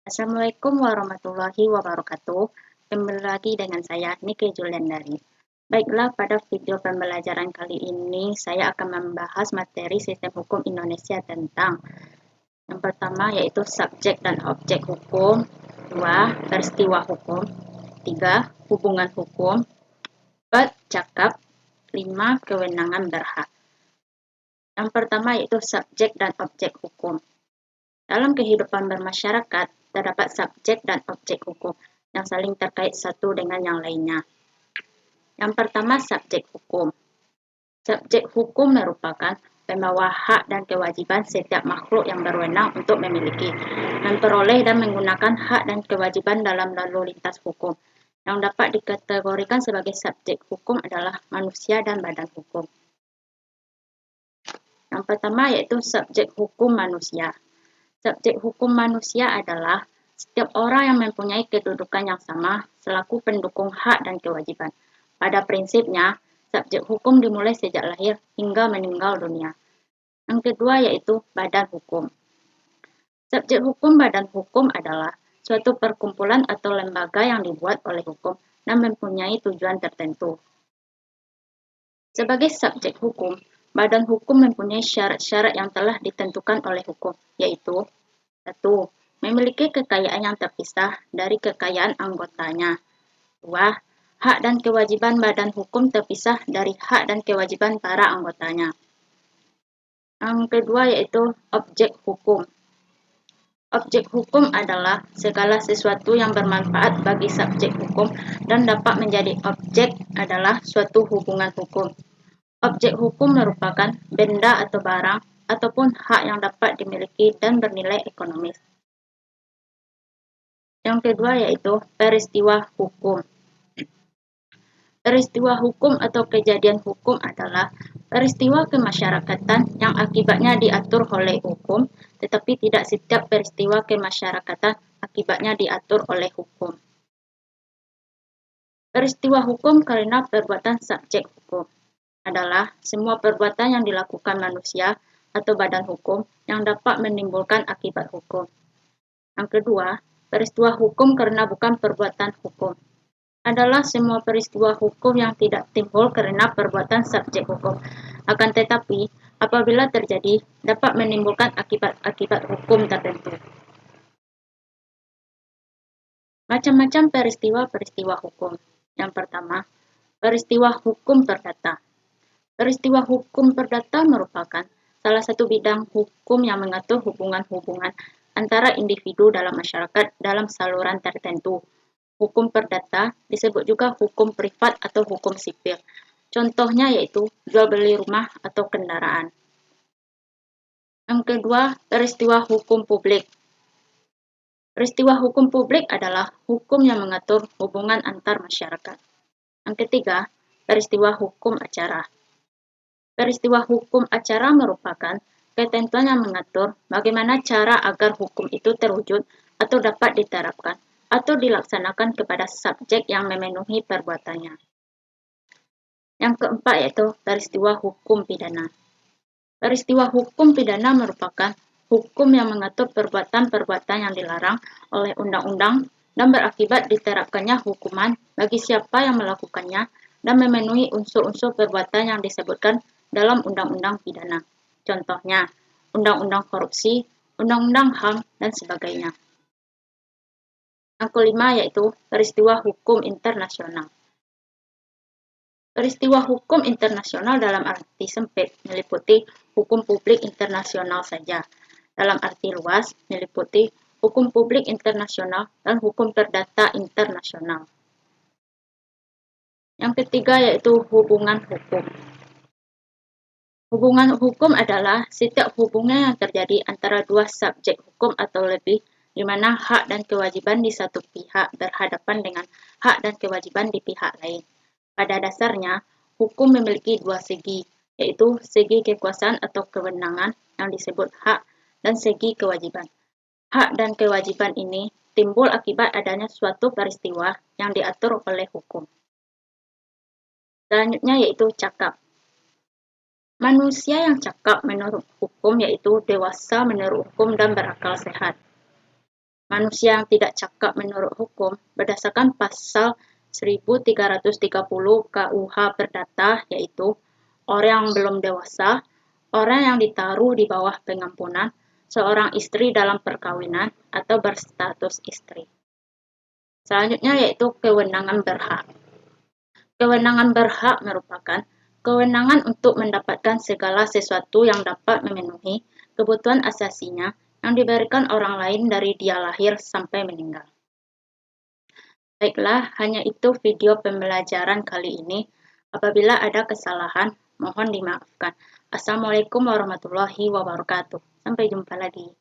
Assalamualaikum warahmatullahi wabarakatuh. Kembali lagi dengan saya, Nike Juliandari. Baiklah, pada video pembelajaran kali ini saya akan membahas materi sistem hukum Indonesia tentang yang pertama yaitu subjek dan objek hukum, 2. Peristiwa hukum, 3. Hubungan hukum, 4. Cakap, 5. Kewenangan berhak. Yang pertama yaitu subjek dan objek hukum. Dalam kehidupan bermasyarakat, terdapat subjek dan objek hukum yang saling terkait satu dengan yang lainnya. Yang pertama, subjek hukum. Subjek hukum merupakan pembawa hak dan kewajiban setiap makhluk yang berwenang untuk memiliki, memperoleh dan menggunakan hak dan kewajiban dalam lalu lintas hukum. Yang dapat dikategorikan sebagai subjek hukum adalah manusia dan badan hukum. Yang pertama yaitu subjek hukum manusia. Subjek hukum manusia adalah setiap orang yang mempunyai kedudukan yang sama selaku pendukung hak dan kewajiban. Pada prinsipnya, subjek hukum dimulai sejak lahir hingga meninggal dunia. Yang kedua yaitu badan hukum. Subjek hukum badan hukum adalah suatu perkumpulan atau lembaga yang dibuat oleh hukum dan mempunyai tujuan tertentu. Sebagai subjek hukum, badan hukum mempunyai syarat-syarat yang telah ditentukan oleh hukum, yaitu 1. Memiliki kekayaan yang terpisah dari kekayaan anggotanya. 2. Hak dan kewajiban badan hukum terpisah dari hak dan kewajiban para anggotanya. Yang kedua yaitu objek hukum. Objek hukum adalah segala sesuatu yang bermanfaat bagi subjek hukum dan dapat menjadi objek adalah suatu hubungan hukum. Objek hukum merupakan benda atau barang ataupun hak yang dapat dimiliki dan bernilai ekonomis. Yang kedua yaitu peristiwa hukum. Peristiwa hukum atau kejadian hukum adalah peristiwa kemasyarakatan yang akibatnya diatur oleh hukum, tetapi tidak setiap peristiwa kemasyarakatan akibatnya diatur oleh hukum. Peristiwa hukum karena perbuatan subjek hukum adalah semua perbuatan yang dilakukan manusia atau badan hukum yang dapat menimbulkan akibat hukum. Yang kedua, peristiwa hukum karena bukan perbuatan hukum adalah semua peristiwa hukum yang tidak timbul karena perbuatan subjek hukum. Akan tetapi, apabila terjadi, dapat menimbulkan akibat-akibat hukum tertentu. Macam-macam peristiwa-peristiwa hukum. Yang pertama, peristiwa hukum perdata. Peristiwa hukum perdata merupakan salah satu bidang hukum yang mengatur hubungan-hubungan antara individu dalam masyarakat dalam saluran tertentu. Hukum perdata disebut juga hukum privat atau hukum sipil. Contohnya yaitu jual beli rumah atau kendaraan. Yang kedua, peristiwa hukum publik. Peristiwa hukum publik adalah hukum yang mengatur hubungan antar masyarakat. Yang ketiga, peristiwa hukum acara. Peristiwa hukum acara merupakan ketentuan yang mengatur bagaimana cara agar hukum itu terwujud atau dapat diterapkan atau dilaksanakan kepada subjek yang memenuhi perbuatannya. Yang keempat yaitu peristiwa hukum pidana. Peristiwa hukum pidana merupakan hukum yang mengatur perbuatan-perbuatan yang dilarang oleh undang-undang dan berakibat diterapkannya hukuman bagi siapa yang melakukannya dan memenuhi unsur-unsur perbuatan yang disebutkan dalam undang-undang pidana. Contohnya, undang-undang korupsi, undang-undang HAM, dan sebagainya. Yang kelima yaitu peristiwa hukum internasional. Peristiwa hukum internasional dalam arti sempit meliputi hukum publik internasional saja. Dalam arti luas meliputi hukum publik internasional dan hukum perdata internasional. Yang ketiga yaitu hubungan hukum. Hubungan hukum adalah setiap hubungan yang terjadi antara dua subjek hukum atau lebih, di mana hak dan kewajiban di satu pihak berhadapan dengan hak dan kewajiban di pihak lain. Pada dasarnya, hukum memiliki dua segi, yaitu segi kekuasaan atau kewenangan yang disebut hak dan segi kewajiban. Hak dan kewajiban ini timbul akibat adanya suatu peristiwa yang diatur oleh hukum. Selanjutnya yaitu cakap. Manusia yang cakap menurut hukum yaitu dewasa menurut hukum dan berakal sehat. manusia yang tidak cakap menurut hukum berdasarkan pasal 1330 KUH Perdata, yaitu orang yang belum dewasa, orang yang ditaruh di bawah pengampunan, seorang istri dalam perkawinan atau berstatus istri. Selanjutnya yaitu kewenangan berhak. Kewenangan berhak merupakan kewenangan untuk mendapatkan segala sesuatu yang dapat memenuhi kebutuhan asasinya yang diberikan orang lain dari dia lahir sampai meninggal. Baiklah, hanya itu video pembelajaran kali ini. Apabila ada kesalahan, mohon dimaafkan. Assalamualaikum warahmatullahi wabarakatuh. Sampai jumpa lagi.